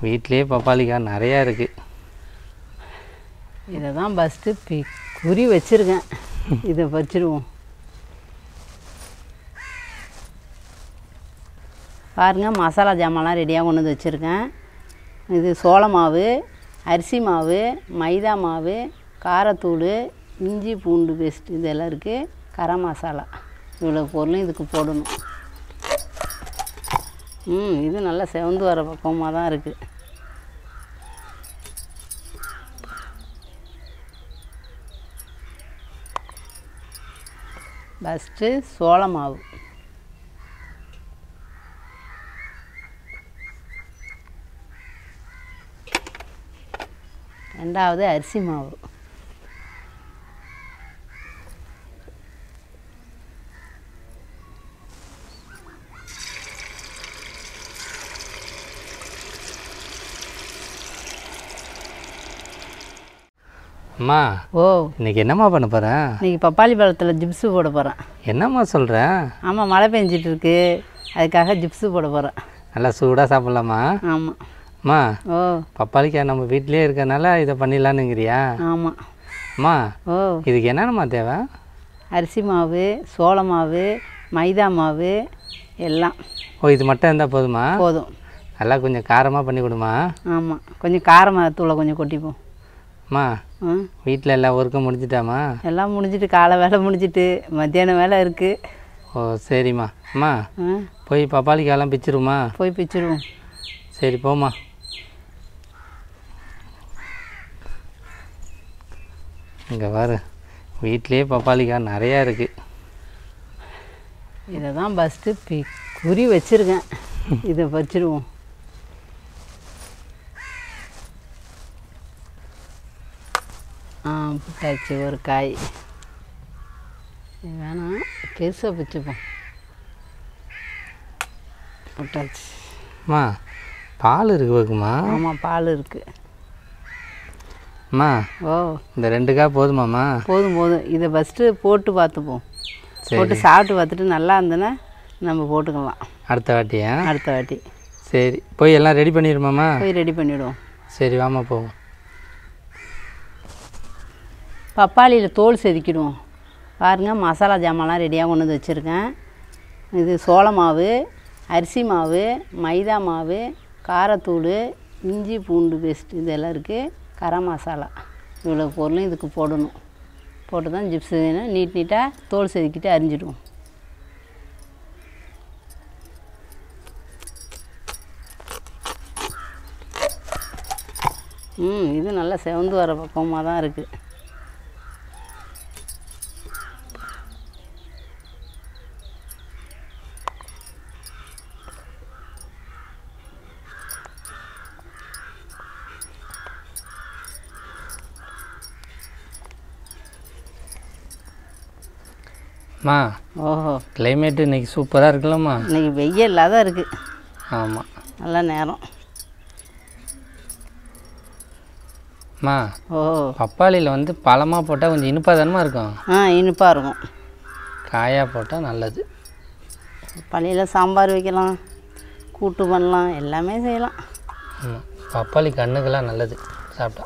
வீட்டிலே பப்பாளிக்காய் நிறையா இருக்குது. இதை தான் ஃபஸ்ட்டு குறி வச்சுருக்கேன். இதை வச்சுருவோம். பாருங்கள், மசாலா ஜாமான்லாம் ரெடியாக கொண்டு வந்து வச்சுருக்கேன். இது சோள மாவு, அரிசி மாவு, மைதா மாவு, காரத்தூள், இஞ்சி பூண்டு பேஸ்ட் இதெல்லாம் இருக்குது. கரம் மசாலா இவ்வளோ பொருளும் இதுக்கு போடணும். இது நல்லா செவந்து வர பக்கமாக தான் இருக்குது. ஃபஸ்ட்டு சோள மாவு, ரெண்டாவது அரிசி மாவு, அம்மா. இன்னைக்கு என்னம்மா பண்ண போகிறேன்? இன்னைக்கு பப்பாளி பழத்தில் ஜிப்ஸு போட போகிறேன். என்னம்மா சொல்கிறேன்? ஆமாம், மழை பெஞ்சிட்டு இருக்கு, அதுக்காக ஜிப்ஸு போட போகிறேன். நல்லா சூடாக சாப்பிட்லாமா? ஆமாம். அம்மா, பப்பாளிக்காய் நம்ம வீட்டிலே இருக்கனால இதை பண்ணிடலான்னுங்கிறியா? ஆமாம். அம்மா, இதுக்கு என்னென்னம்மா தேவை? அரிசி மாவு, சோள மாவு, மைதா மாவு எல்லாம். இது மட்டும் இருந்தால் போதுமா? போதும். நல்லா கொஞ்சம் காரமாக பண்ணி கொடுமா. ஆமாம், கொஞ்சம் காரமாக தூளை கொஞ்சம் கொட்டிப்போம். அம்மா, வீட்டில் எல்லா ஒர்க்கும் முடிஞ்சிட்டாமா? எல்லாம் முடிஞ்சிட்டு, காலை வேலை முடிஞ்சிட்டு, மத்தியானம் வேலை இருக்குது. ஓ சரிம்மா. அம்மா, போய் பப்பாளிக்காயெல்லாம் பிச்சிருமா? போய் பிச்சிருவோம். சரி போம்மா. இங்கே பாரு, வீட்டிலே பப்பாளிக்காய் நிறையா இருக்குது. இதை தான் ஃபஸ்ட்டு குறி வச்சுருக்கேன். இதை வச்சுருவோம். புட்டாச்சு ஒரு காய். இது வேணாம், பெருசாக பிச்சுப்போம். புட்டாச்சு. அம்மா, பால் இருக்கு வைக்குமா? ஆமாம், பால் இருக்குது. அம்மா, இந்த 2 காய் போதுமாம்மா? போதும் போதும். இதை ஃபஸ்ட்டு போட்டு பார்த்துப்போம். போட்டு சாப்பிட்டு பார்த்துட்டு நல்லா இருந்ததுன்னா நம்ம போட்டுக்கலாம். அடுத்த வாட்டியா? அடுத்த வாட்டி. சரி, போய் எல்லாம் ரெடி பண்ணிடுமாம்மா? போய் ரெடி பண்ணிவிடுவோம். சரி வாம்மா போவோம். பப்பாளியில் தோல் செதுக்கிடுவோம். பாருங்கள், மசாலா ஜாமான்லாம் ரெடியாக கொண்டு வந்து வச்சுருக்கேன். இது சோள மாவு, அரிசி மாவு, மைதா மாவு, காரத்தூள், இஞ்சி பூண்டு பேஸ்ட் இதெல்லாம் இருக்குது. கரம் மசாலா இவ்வளோ பொருளும் இதுக்கு போடணும். போட்டு தான் ஜிப்ஸு நீட்டாக தோல் செதுக்கிட்டு அரிஞ்சிடுவோம். இது நல்லா செவந்து வர பக்கமாக தான் இருக்குது. அம்மா, கிளைமேட்டு இன்றைக்கி சூப்பராக இருக்குல்லம்மா? இன்றைக்கி வெயிலாக தான் இருக்குது. ஆமாம், நல்ல நேரம். அம்மா, பப்பாளியில் வந்து பழமாக போட்டால் கொஞ்சம் இனிப்பாக தானமா இருக்கும்? இனிப்பாக இருக்கும். காயாக போட்டால் நல்லது. பப்பாளியில் சாம்பார் வைக்கலாம், கூட்டு பண்ணலாம், எல்லாமே செய்யலாம். ஆமாம், பப்பாளி கண்ணுக்கெல்லாம் நல்லது சாப்பிட்டா.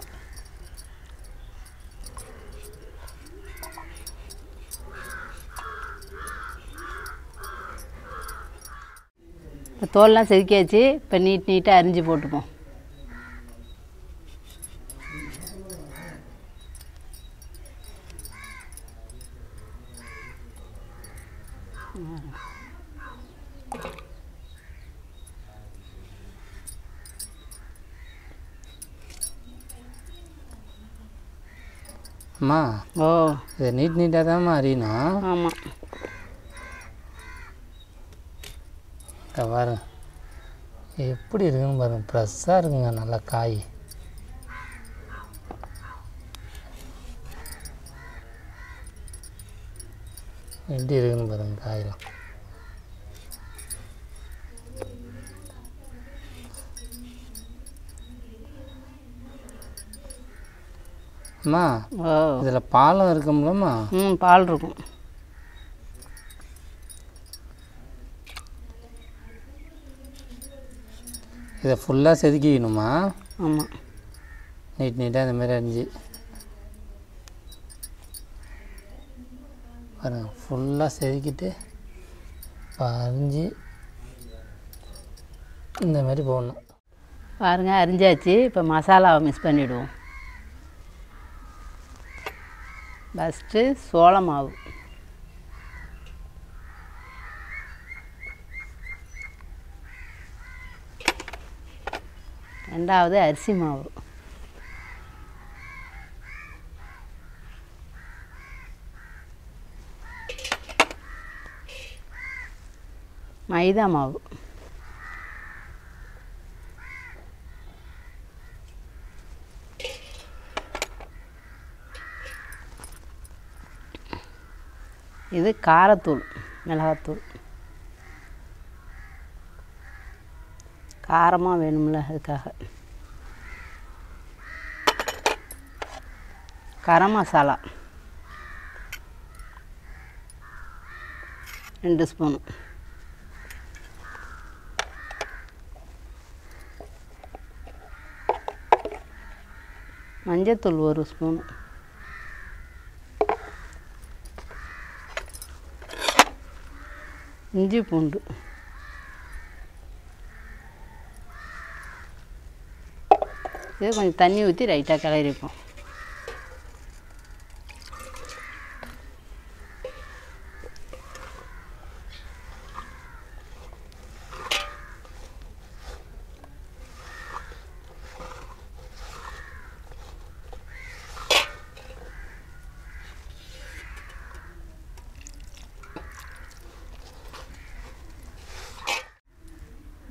இப்போ தோல்லாம் செதுக்கியாச்சு. இப்போ நீட்டாக அரிஞ்சு போட்டுப்போம். அம்மா, இதை நீட்டாக தான்மா அறியணும். ஆமாம். பாருங்க எப்படி இருக்குன்னு பாருங்க, ஃப்ரெஷ்ஷாக இருக்குங்க. நல்லா காய். எப்படி இருக்குன்னு பாருங்க காயெல்லாம். அம்மா, இதில் பாலும் இருக்கும்லம்மா? பால் இருக்கும். இதை ஃபுல்லாக செதுக்கிக்கணுமா? ஆமாம். நீட்டாக இந்த மாதிரி அரிஞ்சு பாருங்க. ஃபுல்லாக செதுக்கிட்டு அரிஞ்சு இந்த மாதிரி போடணும். பாருங்கள், அரிஞ்சாச்சு. இப்போ மசாலாவை மிக்ஸ் பண்ணிவிடுவோம். ஃபஸ்ட்டு சோள மாவு, ரெண்டாவது அரிசி மாவு, மைதா மாவு, இது காரத்தூள், மிளகாத்தூள். காரமாக வேணும்ல, அதுக்காக. கரம் மசாலா 2 ஸ்பூன். மஞ்சத்தூள் 1 ஸ்பூன். இஞ்சி பூண்டு, இது கொஞ்சம் தண்ணி ஊற்றி ரைட்டாக கிளறிப்போம்.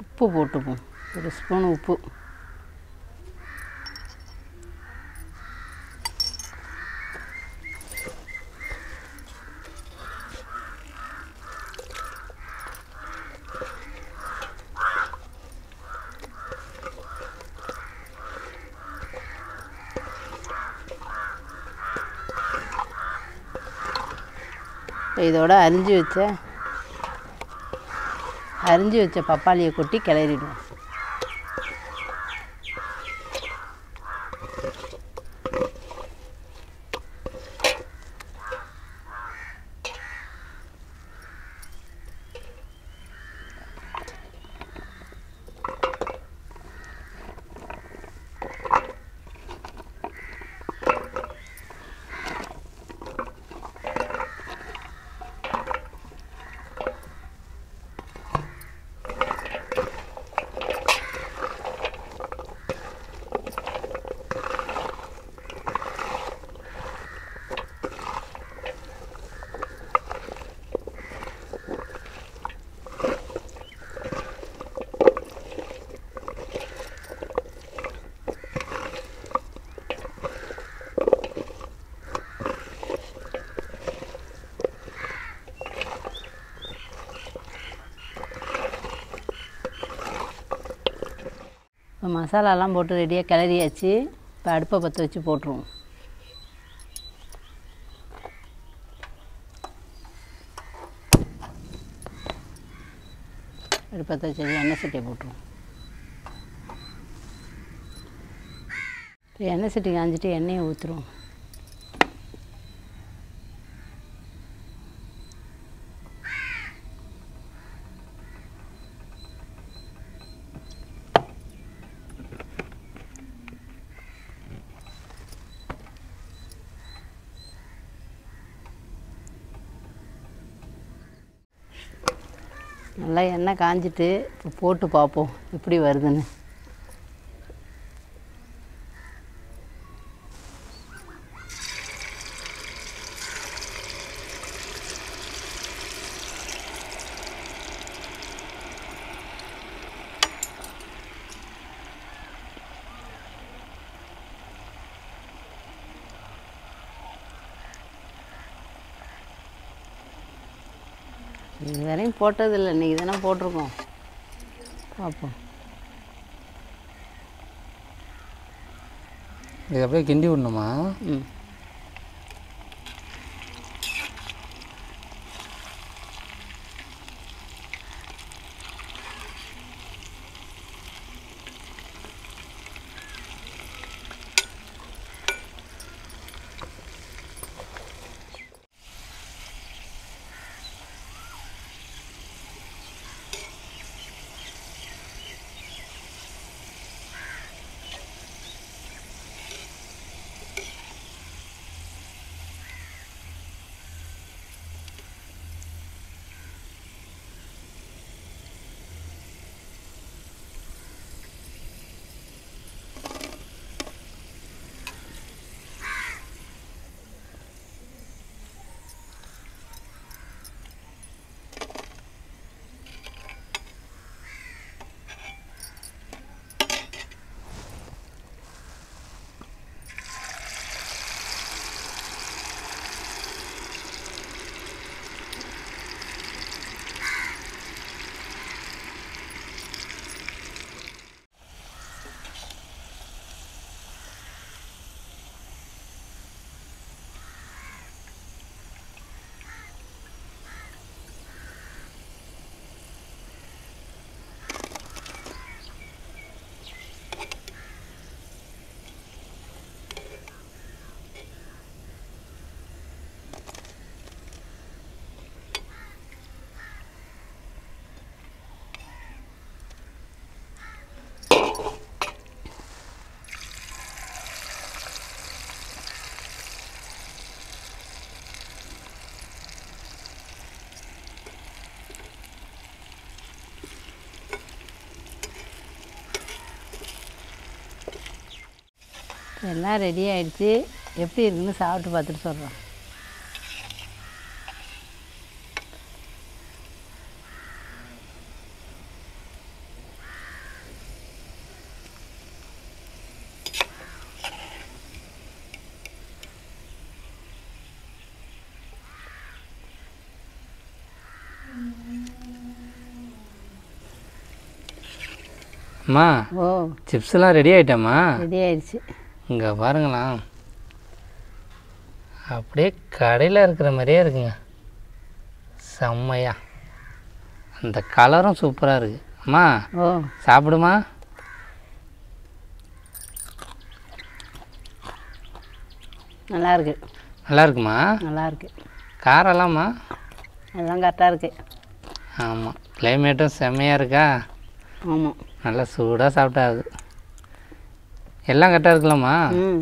உப்பு போட்டுப்போம், 1 ஸ்பூன் உப்பு. இதோட அரிஞ்சு வச்ச பப்பாளியை கொட்டி கிளறிடுவோம். இப்போ மசாலாலாம் போட்டு ரெடியாக கிளறியாச்சு. இப்போ அடுப்பை பற்ற வச்சு போட்டுருவோம். அடுப்பை பற்ற வச்சு எண்ணெய் சட்டியை போட்டுருவோம். இப்போ எண்ணெய் சட்டி காஞ்சிட்டு எண்ணெயை ஊற்றுருவோம். நல்லா எண்ணெய் காஞ்சிட்டு இப்போ போட்டு பார்ப்போம் எப்படி வருதுன்னு. இது வரையும் போட்டதில்லை, இன்றைக்கி தானே போட்டிருக்கோம். பார்ப்போம். இது அப்படியே கிண்டி விடணுமா? ம். எல்லாம் ரெடி ஆகிடுச்சு. எப்படி இருக்குன்னு சாப்பிட்டு பார்த்துட்டு சொல்கிறோம். அம்மா ஓ சிப்ஸ்லாம் ரெடி ஆகிட்டாம்மா? ரெடி ஆயிடுச்சு. இங்கே பாருங்களா, அப்படியே கடையில் இருக்கிற மாதிரியே இருக்குங்க. செம்மையா, அந்த கலரும் சூப்பராக இருக்குது. அம்மா ஓ சாப்பிடுமா? நல்லா இருக்கு. நல்லா இருக்குமா? நல்லா இருக்கு. காரெல்லாம்மா? எல்லாம் கரெக்டாக இருக்கு. ஆமாம், கிளைமேட்டும் செம்மையாக இருக்கா? ஆமாம். நல்லா சூடாக சாப்பிட்டா அது எல்லாம் கரெக்டாக இருக்கலாமா? ம்